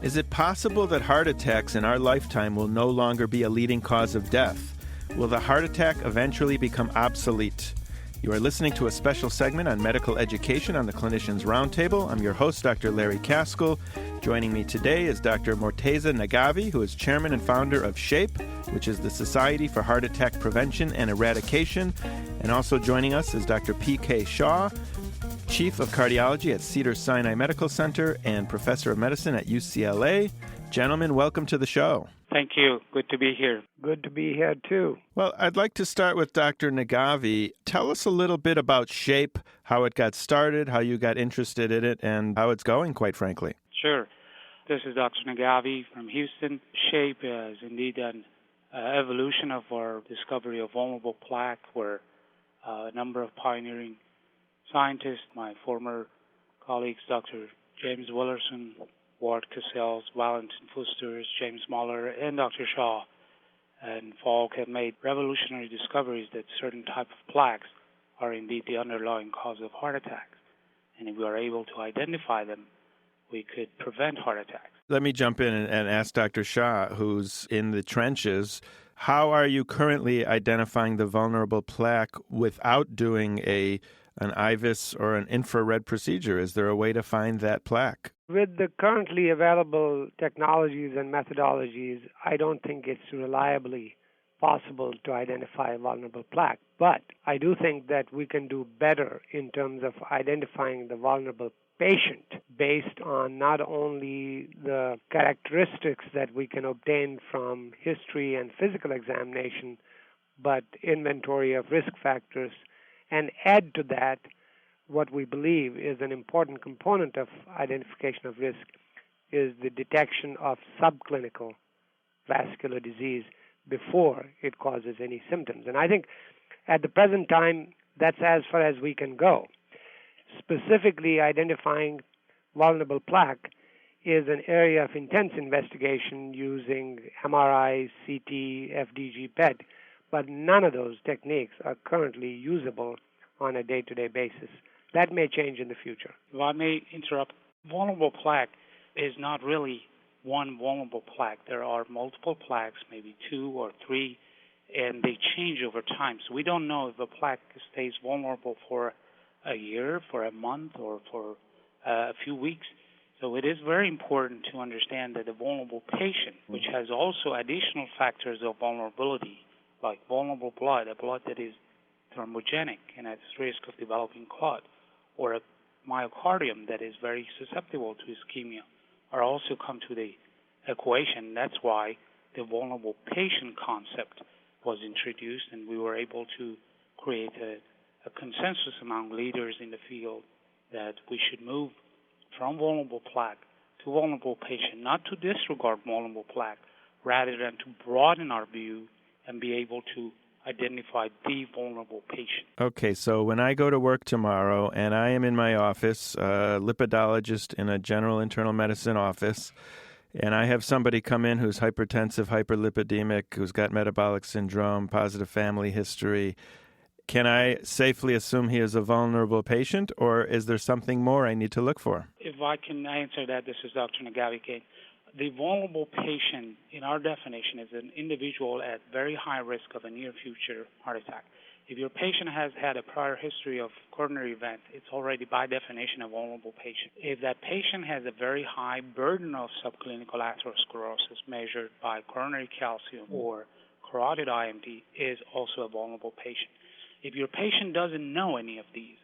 Is it possible that heart attacks in our lifetime will no longer be a leading cause of death? Will the heart attack eventually become obsolete? You are listening to a special segment on medical education on the Clinicians Roundtable. I'm your host, Dr. Larry Kaskel. Joining me today is Dr. Morteza Naghavi, who is chairman and founder of SHAPE, which is the Society for Heart Attack Prevention and Eradication. And also joining us is Dr. P.K. Shah, Chief of Cardiology at Cedars-Sinai Medical Center and Professor of Medicine at UCLA. Gentlemen, welcome to the show. Thank you. Good to be here. Good to be here, too. Well, I'd like to start with Dr. Naghavi. Tell us a little bit about SHAPE, how it got started, how you got interested in it, and how it's going, quite frankly. Sure. This is Dr. Naghavi from Houston. SHAPE is indeed an evolution of our discovery of vulnerable plaque, where a number of pioneering scientists, my former colleagues, Dr. James Willerson, Ward Kaskel, Valentin Fusters, James Muller, and Dr. Shah and Falk have made revolutionary discoveries that certain type of plaques are indeed the underlying cause of heart attacks. And if we are able to identify them, we could prevent heart attacks. Let me jump in and ask Dr. Shah, who's in the trenches, how are you currently identifying the vulnerable plaque without doing an IVUS or an infrared procedure? Is there a way to find that plaque? With the currently available technologies and methodologies, I don't think it's reliably possible to identify a vulnerable plaque. But I do think that we can do better in terms of identifying the vulnerable patient based on not only the characteristics that we can obtain from history and physical examination, but inventory of risk factors, and add to that what we believe is an important component of identification of risk is the detection of subclinical vascular disease before it causes any symptoms. And I think at the present time, that's as far as we can go. Specifically identifying vulnerable plaque is an area of intense investigation using MRI, CT, FDG, PET, but none of those techniques are currently usable on a day-to-day basis. That may change in the future. If I may interrupt, vulnerable plaque is not really one vulnerable plaque. There are multiple plaques, maybe 2 or 3, and they change over time. So we don't know if a plaque stays vulnerable for a year, for a month, or for a few weeks. So it is very important to understand that the vulnerable patient, which has also additional factors of vulnerability, like vulnerable blood, a blood that is thromogenic and at risk of developing clot, or a myocardium that is very susceptible to ischemia, are also come to the equation. That's why the vulnerable patient concept was introduced, and we were able to create a consensus among leaders in the field that we should move from vulnerable plaque to vulnerable patient, not to disregard vulnerable plaque, rather than to broaden our view and be able to identify the vulnerable patient. Okay, so when I go to work tomorrow and I am in my office, a lipidologist in a general internal medicine office, and I have somebody come in who's hypertensive, hyperlipidemic, who's got metabolic syndrome, positive family history, can I safely assume he is a vulnerable patient, or is there something more I need to look for? If I can answer that, this is Dr. Naghavi again. The vulnerable patient, in our definition, is an individual at very high risk of a near future heart attack. If your patient has had a prior history of coronary event, it's already by definition a vulnerable patient. If that patient has a very high burden of subclinical atherosclerosis measured by coronary calcium or carotid IMD, is also a vulnerable patient. If your patient doesn't know any of these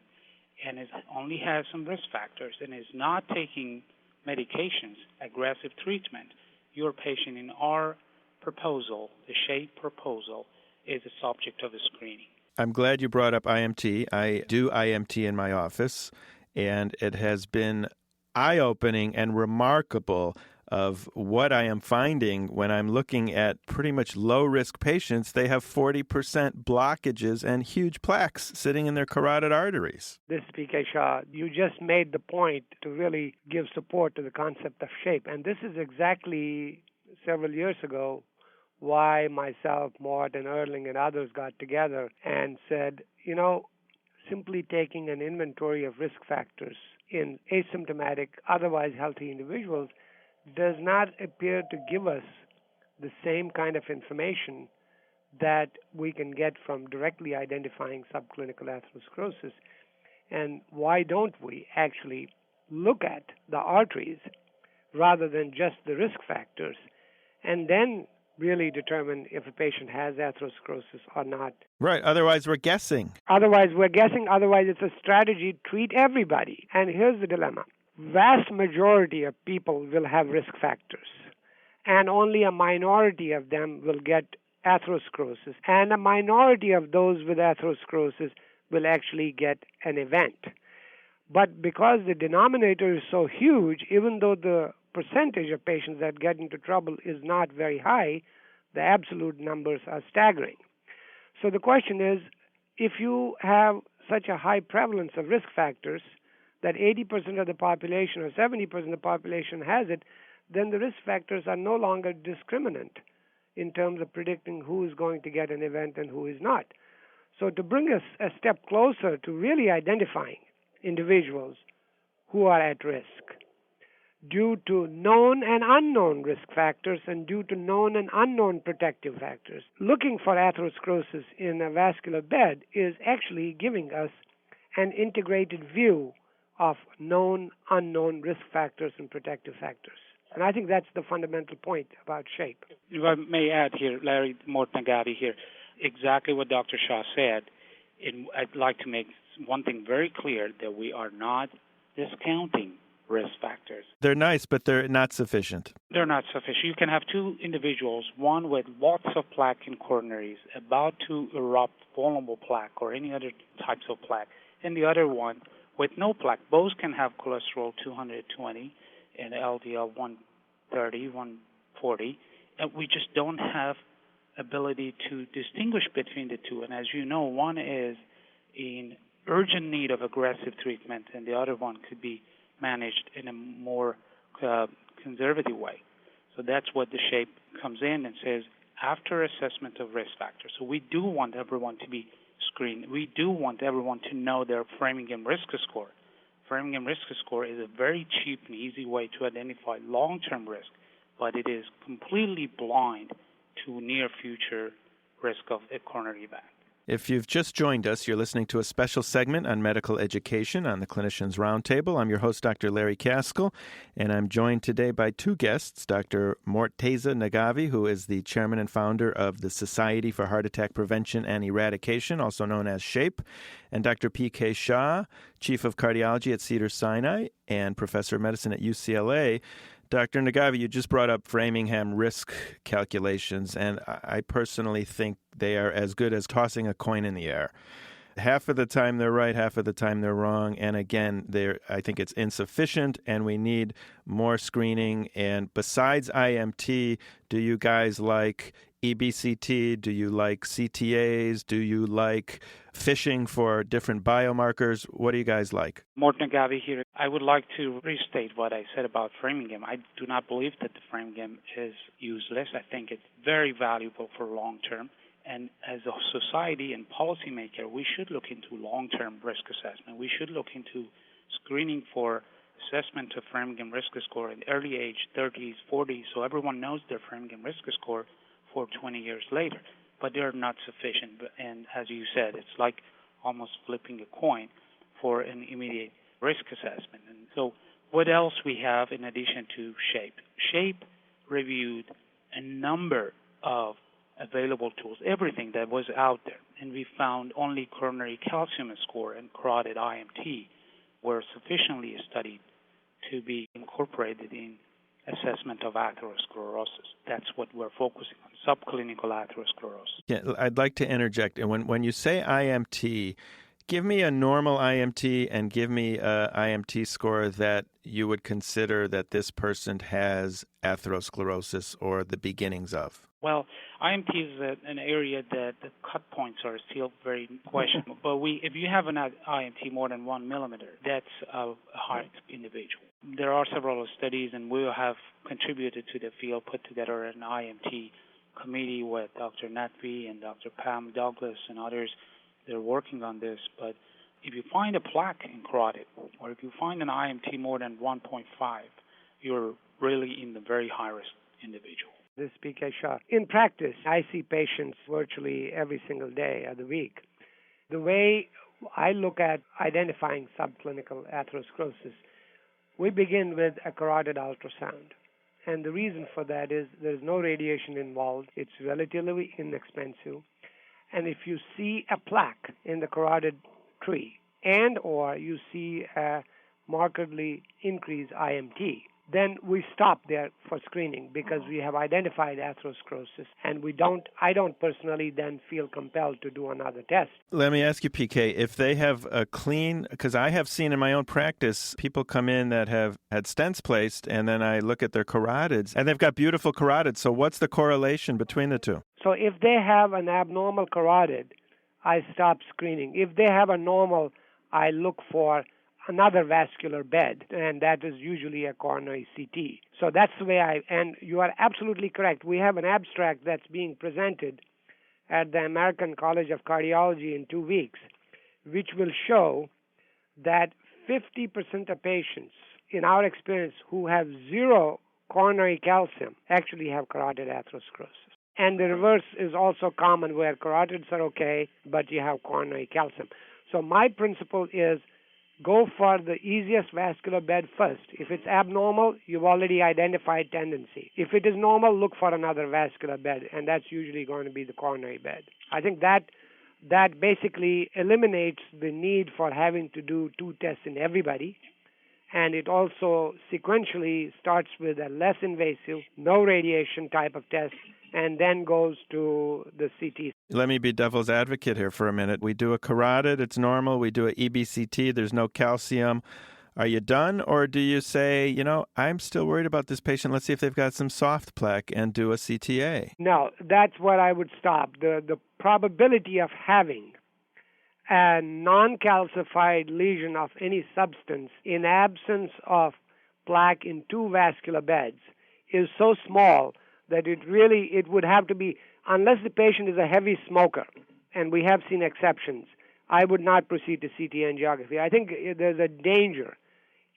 and only has some risk factors and is not taking medications, aggressive treatment, your patient in our proposal, the SHAPE proposal, is a subject of a screening. I'm glad you brought up IMT. I do IMT in my office, and it has been eye-opening and remarkable of what I am finding when I'm looking at pretty much low-risk patients. They have 40% blockages and huge plaques sitting in their carotid arteries. This is P.K. Shah. You just made the point to really give support to the concept of SHAPE. And this is exactly several years ago why myself, Mort, and Erling and others got together and said, simply taking an inventory of risk factors in asymptomatic, otherwise healthy individuals does not appear to give us the same kind of information that we can get from directly identifying subclinical atherosclerosis. And why don't we actually look at the arteries rather than just the risk factors, and then really determine if a patient has atherosclerosis or not? Right. Otherwise, we're guessing. Otherwise, we're guessing. Otherwise, it's a strategy to treat everybody. And here's the dilemma. Vast majority of people will have risk factors, and only a minority of them will get atherosclerosis. And a minority of those with atherosclerosis will actually get an event. But because the denominator is so huge, even though the percentage of patients that get into trouble is not very high, the absolute numbers are staggering. So the question is, if you have such a high prevalence of risk factors that 80% of the population or 70% of the population has it, then the risk factors are no longer discriminant in terms of predicting who is going to get an event and who is not. So to bring us a step closer to really identifying individuals who are at risk due to known and unknown risk factors and due to known and unknown protective factors, looking for atherosclerosis in a vascular bed is actually giving us an integrated view of known, unknown risk factors and protective factors. And I think that's the fundamental point about SHAPE. If I may add here, Larry, Morteza Naghavi here, exactly what Dr. Shah said. And I'd like to make one thing very clear, that we are not discounting risk factors. They're nice, but they're not sufficient. They're not sufficient. You can have two individuals, one with lots of plaque in coronaries, about to erupt vulnerable plaque or any other types of plaque, and the other one with no plaque. Both can have cholesterol 220 and LDL 130, 140, and we just don't have ability to distinguish between the two. And as you know, one is in urgent need of aggressive treatment, and the other one could be managed in a more conservative way. So that's what the SHAPE comes in and says, after assessment of risk factors. So we do want everyone to be screened. We do want everyone to know their Framingham risk score. Framingham risk score is a very cheap and easy way to identify long-term risk, but it is completely blind to near future risk of a coronary event. If you've just joined us, you're listening to a special segment on medical education on the Clinicians Roundtable. I'm your host, Dr. Larry Kaskel, and I'm joined today by two guests, Dr. Morteza Naghavi, who is the chairman and founder of the Society for Heart Attack Prevention and Eradication, also known as SHAPE, and Dr. P.K. Shah, chief of cardiology at Cedars-Sinai and professor of medicine at UCLA. Dr. Naghavi, you just brought up Framingham risk calculations, and I personally think they are as good as tossing a coin in the air. Half of the time they're right, half of the time they're wrong, and again, I think it's insufficient, and we need more screening. And besides IMT, do you guys like EBCT? Do you like CTAs? Do you like fishing for different biomarkers? What do you guys like? Morteza Naghavi here. I would like to restate what I said about Framingham. I do not believe that the Framingham is useless. I think it's very valuable for long term. And as a society and policymaker, we should look into long-term risk assessment. We should look into screening for assessment of Framingham risk score in early age, 30s, 40s, so everyone knows their Framingham risk score for 20 years later. But they're not sufficient. And as you said, it's like almost flipping a coin for an immediate risk assessment. And so what else we have in addition to SHAPE? SHAPE reviewed a number of available tools, everything that was out there, and we found only coronary calcium score and carotid IMT were sufficiently studied to be incorporated in assessment of atherosclerosis. That's what we're focusing on, subclinical atherosclerosis. Yeah, I'd like to interject. And when you say IMT, give me a normal IMT and give me an IMT score that you would consider that this person has atherosclerosis or the beginnings of. Well, IMT is an area that the cut points are still very questionable. But if you have an IMT more than 1 millimeter, that's a heart individual. There are several studies, and we have contributed to the field, put together an IMT committee with Dr. Naghavi and Dr. Pam Douglas and others. They're working on this. But if you find a plaque in carotid, or if you find an IMT more than 1.5, you're really in the very high-risk individual. This is PK Shah. In practice, I see patients virtually every single day of the week. The way I look at identifying subclinical atherosclerosis, we begin with a carotid ultrasound. And the reason for that is there's no radiation involved. It's relatively inexpensive. And if you see a plaque in the carotid tree and or you see a markedly increased IMT, then we stop there for screening because we have identified atherosclerosis, and I don't personally then feel compelled to do another test. Let me ask you, PK, if they have a clean, because I have seen in my own practice, people come in that have had stents placed, and then I look at their carotids, and they've got beautiful carotids. So what's the correlation between the two? So if they have an abnormal carotid, I stop screening. If they have a normal, I look for another vascular bed, and that is usually a coronary CT. So that's the way and you are absolutely correct. We have an abstract that's being presented at the American College of Cardiology in 2 weeks, which will show that 50% of patients, in our experience, who have zero coronary calcium actually have carotid atherosclerosis. And the reverse is also common, where carotids are okay, but you have coronary calcium. So my principle is go for the easiest vascular bed first. If it's abnormal, you've already identified tendency. If it is normal, look for another vascular bed, and that's usually going to be the coronary bed. I think that basically eliminates the need for having to do 2 tests in everybody, and it also sequentially starts with a less invasive, no radiation type of test, and then goes to the CT. Let me be devil's advocate here for a minute. We do a carotid, it's normal. We do an EBCT, there's no calcium. Are you done, or do you say, I'm still worried about this patient, let's see if they've got some soft plaque, and do a CTA? No, that's where I would stop. The probability of having a non-calcified lesion of any substance in absence of plaque in 2 vascular beds is so small that it would have to be, unless the patient is a heavy smoker, and we have seen exceptions, I would not proceed to CT angiography. I think there's a danger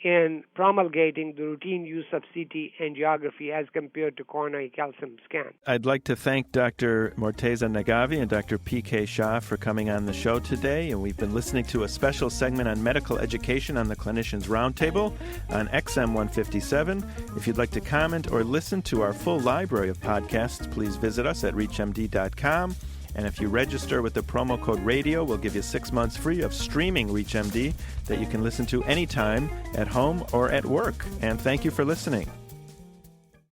in promulgating the routine use of CT angiography as compared to coronary calcium scan. I'd like to thank Dr. Morteza Naghavi and Dr. PK Shah for coming on the show today, and we've been listening to a special segment on medical education on the Clinicians Roundtable on XM 157. If you'd like to comment or listen to our full library of podcasts, please visit us at reachmd.com. And if you register with the promo code RADIO, we'll give you 6 months free of streaming ReachMD that you can listen to anytime at home or at work. And thank you for listening.